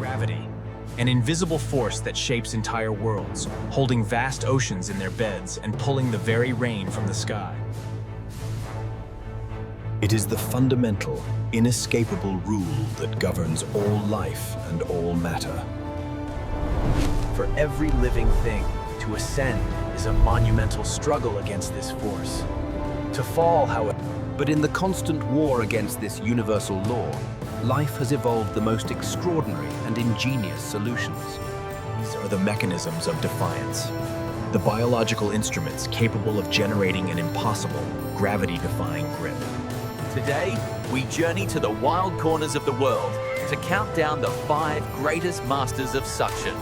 Gravity, an invisible force that shapes entire worlds, holding vast oceans in their beds and pulling the very rain from the sky. It is the fundamental, inescapable rule that governs all life and all matter. For every living thing, to ascend is a monumental struggle against this force. To fall, however, But in the constant war against this universal law, life has evolved the most extraordinary and ingenious solutions. These are the mechanisms of defiance, the biological instruments capable of generating an impossible, gravity-defying grip. today we journey to the wild corners of the world to count down the 5 greatest masters of suction.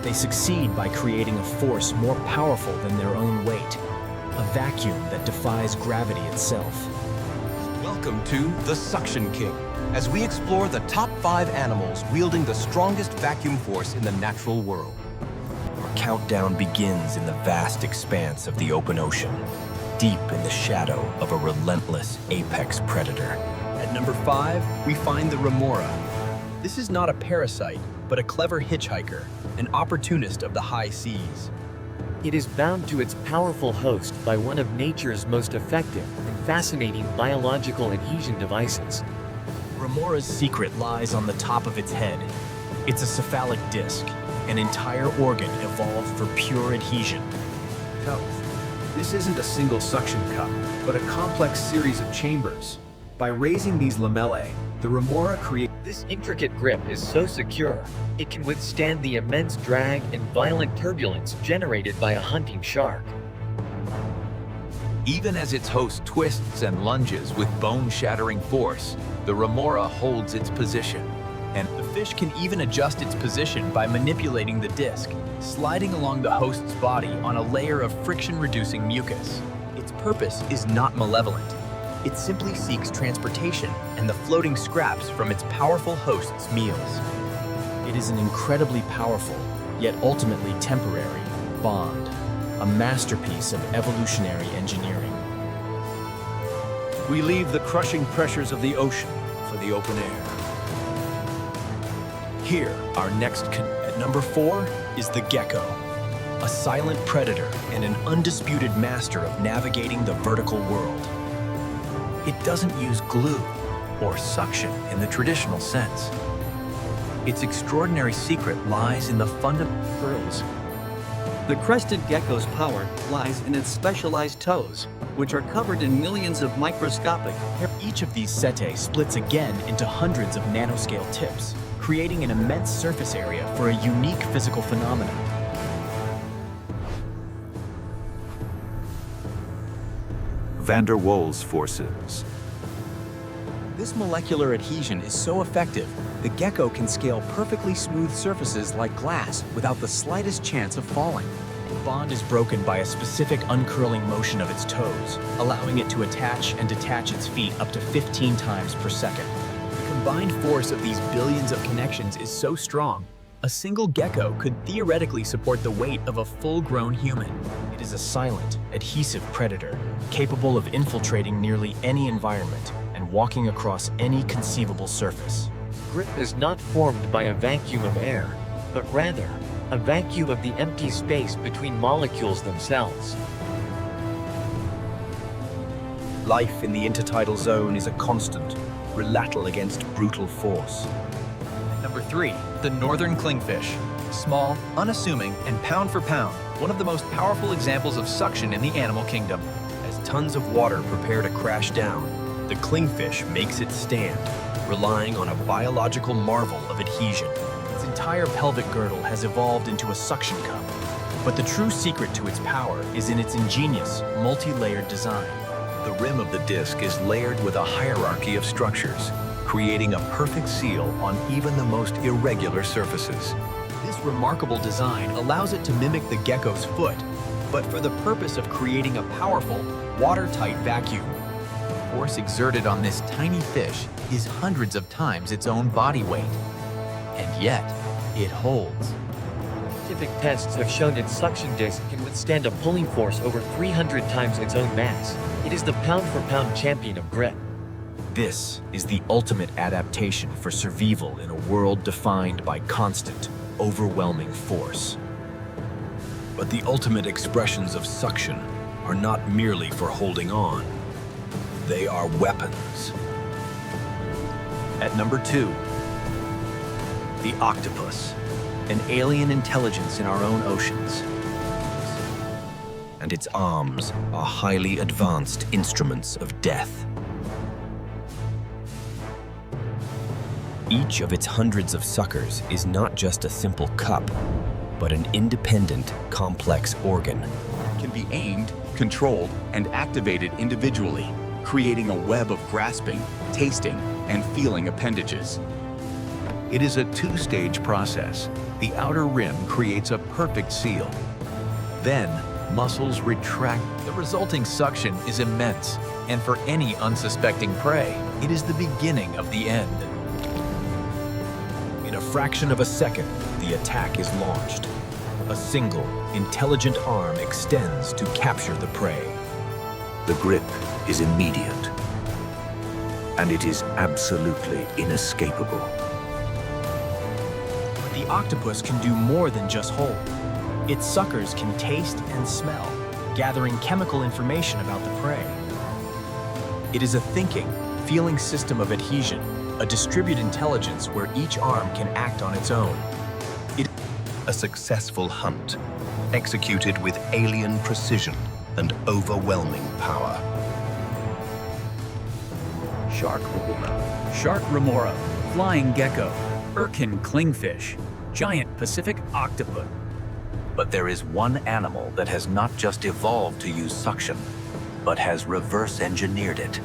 They succeed by creating a force more powerful than their own weight, a vacuum that defies gravity itself. Welcome to The Suction King, as we explore the top 5 animals wielding the strongest vacuum force in the natural world. Our countdown begins in the vast expanse of the open ocean, deep in the shadow of a relentless apex predator. At number 5, we find the Remora. This is not a parasite, but a clever hitchhiker, an opportunist of the high seas. It is bound to its powerful host by one of nature's most effective and fascinating biological adhesion devices. Remora's secret lies on the top of its head. It's a cephalic disc, an entire organ evolved for pure adhesion. This isn't a single suction cup, but a complex series of chambers. By raising these lamellae, the Remora creates This intricate grip is so secure, it can withstand the immense drag and violent turbulence generated by a hunting shark. Even as its host twists and lunges with bone-shattering force, the Remora holds its position. and the fish can even adjust its position by manipulating the disc, sliding along the host's body on a layer of friction-reducing mucus. Its purpose is not malevolent. It simply seeks transportation and the floating scraps from its powerful host's meals. It is an incredibly powerful, yet ultimately temporary, bond, a masterpiece of evolutionary engineering. We leave the crushing pressures of the ocean for the open air. Here, our next At number 4 is the Gecko, a silent predator and an undisputed master of navigating the vertical world. It doesn't use glue or suction in the traditional sense. Its extraordinary secret lies in the fundamental curls. The crested gecko's power lies in its specialized toes, which are covered in millions of microscopic. Each of these setae splits again into hundreds of nanoscale tips, creating an immense surface area for a unique physical phenomenon. Van der Waals forces. This molecular adhesion is so effective, the gecko can scale perfectly smooth surfaces like glass without the slightest chance of falling. The bond is broken by a specific uncurling motion of its toes, allowing it to attach and detach its feet up to 15 times per second. The combined force of these billions of connections is so strong, a single gecko could theoretically support the weight of a full-grown human. It is a silent, adhesive predator, capable of infiltrating nearly any environment and walking across any conceivable surface. Grip is not formed by a vacuum of air, but rather a vacuum of the empty space between molecules themselves. life in the intertidal zone is a constant, relatal against brutal force. Number 3, the northern clingfish. Small, unassuming, and pound for pound, one of the most powerful examples of suction in the animal kingdom. As tons of water prepare to crash down, the clingfish makes its stand, relying on a biological marvel of adhesion. Its entire pelvic girdle has evolved into a suction cup, but the true secret to its power is in its ingenious, multi-layered design. The rim of the disc is layered with a hierarchy of structures, creating a perfect seal on even the most irregular surfaces. This remarkable design allows it to mimic the gecko's foot, but for the purpose of creating a powerful, watertight vacuum. The force exerted on this tiny fish is hundreds of times its own body weight, and yet it holds. Scientific tests have shown its suction disc can withstand a pulling force over 300 times its own mass. It is the pound-for-pound champion of grit. This is the ultimate adaptation for survival in a world defined by constant, overwhelming force. But the ultimate expressions of suction are not merely for holding on. They are weapons. At number 2, the octopus, an alien intelligence in our own oceans. And its arms are highly advanced instruments of death. Each of its hundreds of suckers is not just a simple cup, but an independent, complex organ. Can be aimed, controlled, and activated individually, creating a web of grasping, tasting, and feeling appendages. It is a two-stage process. The outer rim creates a perfect seal. Then, muscles retract. The resulting suction is immense, and for any unsuspecting prey, it is the beginning of the end. In a fraction of a second, the attack is launched. A single, intelligent arm extends to capture the prey. The grip is immediate, and it is absolutely inescapable. But the octopus can do more than just hold. Its suckers can taste and smell, gathering chemical information about the prey. It is a thinking, feeling system of adhesion, a distributed intelligence where each arm can act on its own. A successful hunt, executed with alien precision and overwhelming power. Shark Remora, flying gecko, Urkin Clingfish, giant Pacific octopus. But there is one animal that has not just evolved to use suction, but has reverse engineered it.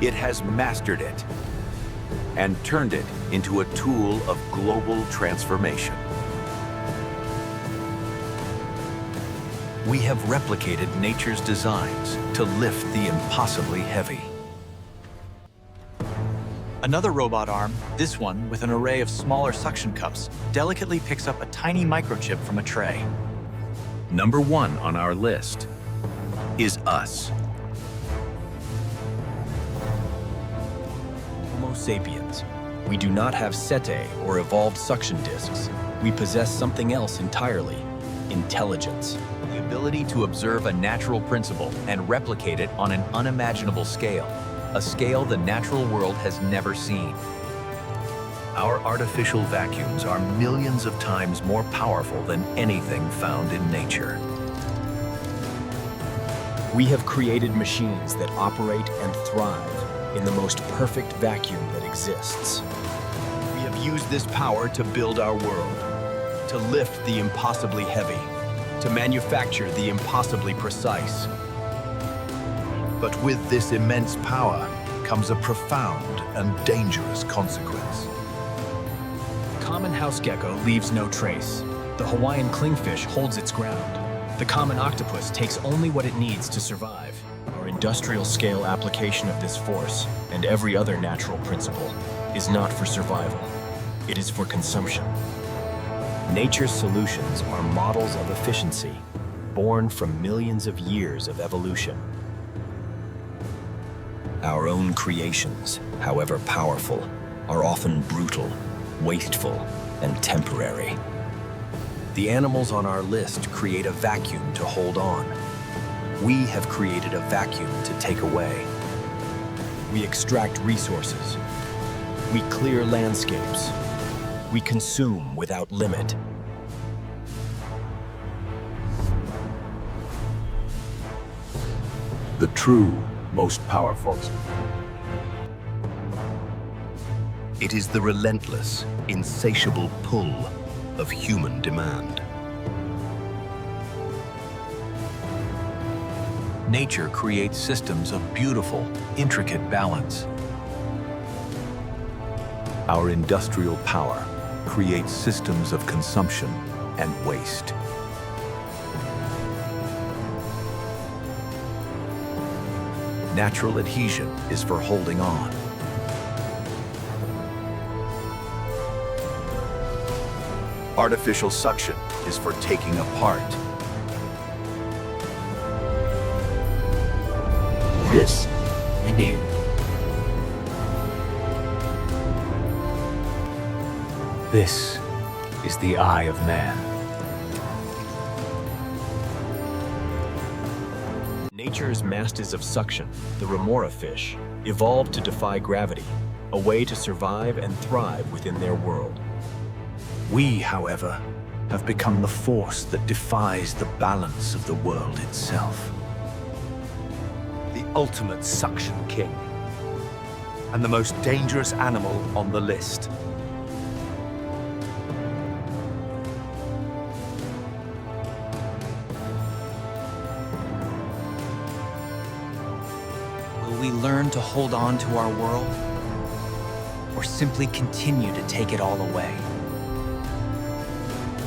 It has mastered it and turned it into a tool of global transformation. We have replicated nature's designs to lift the impossibly heavy. Another robot arm, this one with an array of smaller suction cups, delicately picks up a tiny microchip from a tray. Number 1 on our list is us. Homo sapiens. We do not have setae or evolved suction discs. We possess something else entirely: intelligence. The ability to observe a natural principle and replicate it on an unimaginable scale, a scale the natural world has never seen. Our artificial vacuums are millions of times more powerful than anything found in nature. We have created machines that operate and thrive in the most perfect vacuum that exists. We have used this power to build our world, to lift the impossibly heavy, to manufacture the impossibly precise. But with this immense power comes a profound and dangerous consequence. The common house gecko leaves no trace. The Hawaiian clingfish holds its ground. The common octopus takes only what it needs to survive. Our industrial scale application of this force, and every other natural principle, is not for survival. It is for consumption. Nature's solutions are models of efficiency, born from millions of years of evolution. Our own creations, however powerful, are often brutal, wasteful, and temporary. The animals on our list create a vacuum to hold on. We have created a vacuum to take away. We extract resources. We clear landscapes. We consume without limit. The true, most powerful. It is the relentless, insatiable pull of human demand. Nature creates systems of beautiful, intricate balance. Our industrial power creates systems of consumption and waste. Natural adhesion is for holding on. Artificial suction is for taking apart. This we need. This is the eye of man. Nature's masters of suction, the Remora fish, evolved to defy gravity, a way to survive and thrive within their world. We, however, have become the force that defies the balance of the world itself. The ultimate suction king, and the most dangerous animal on the list. Will we learn to hold on to our world? Or simply continue to take it all away?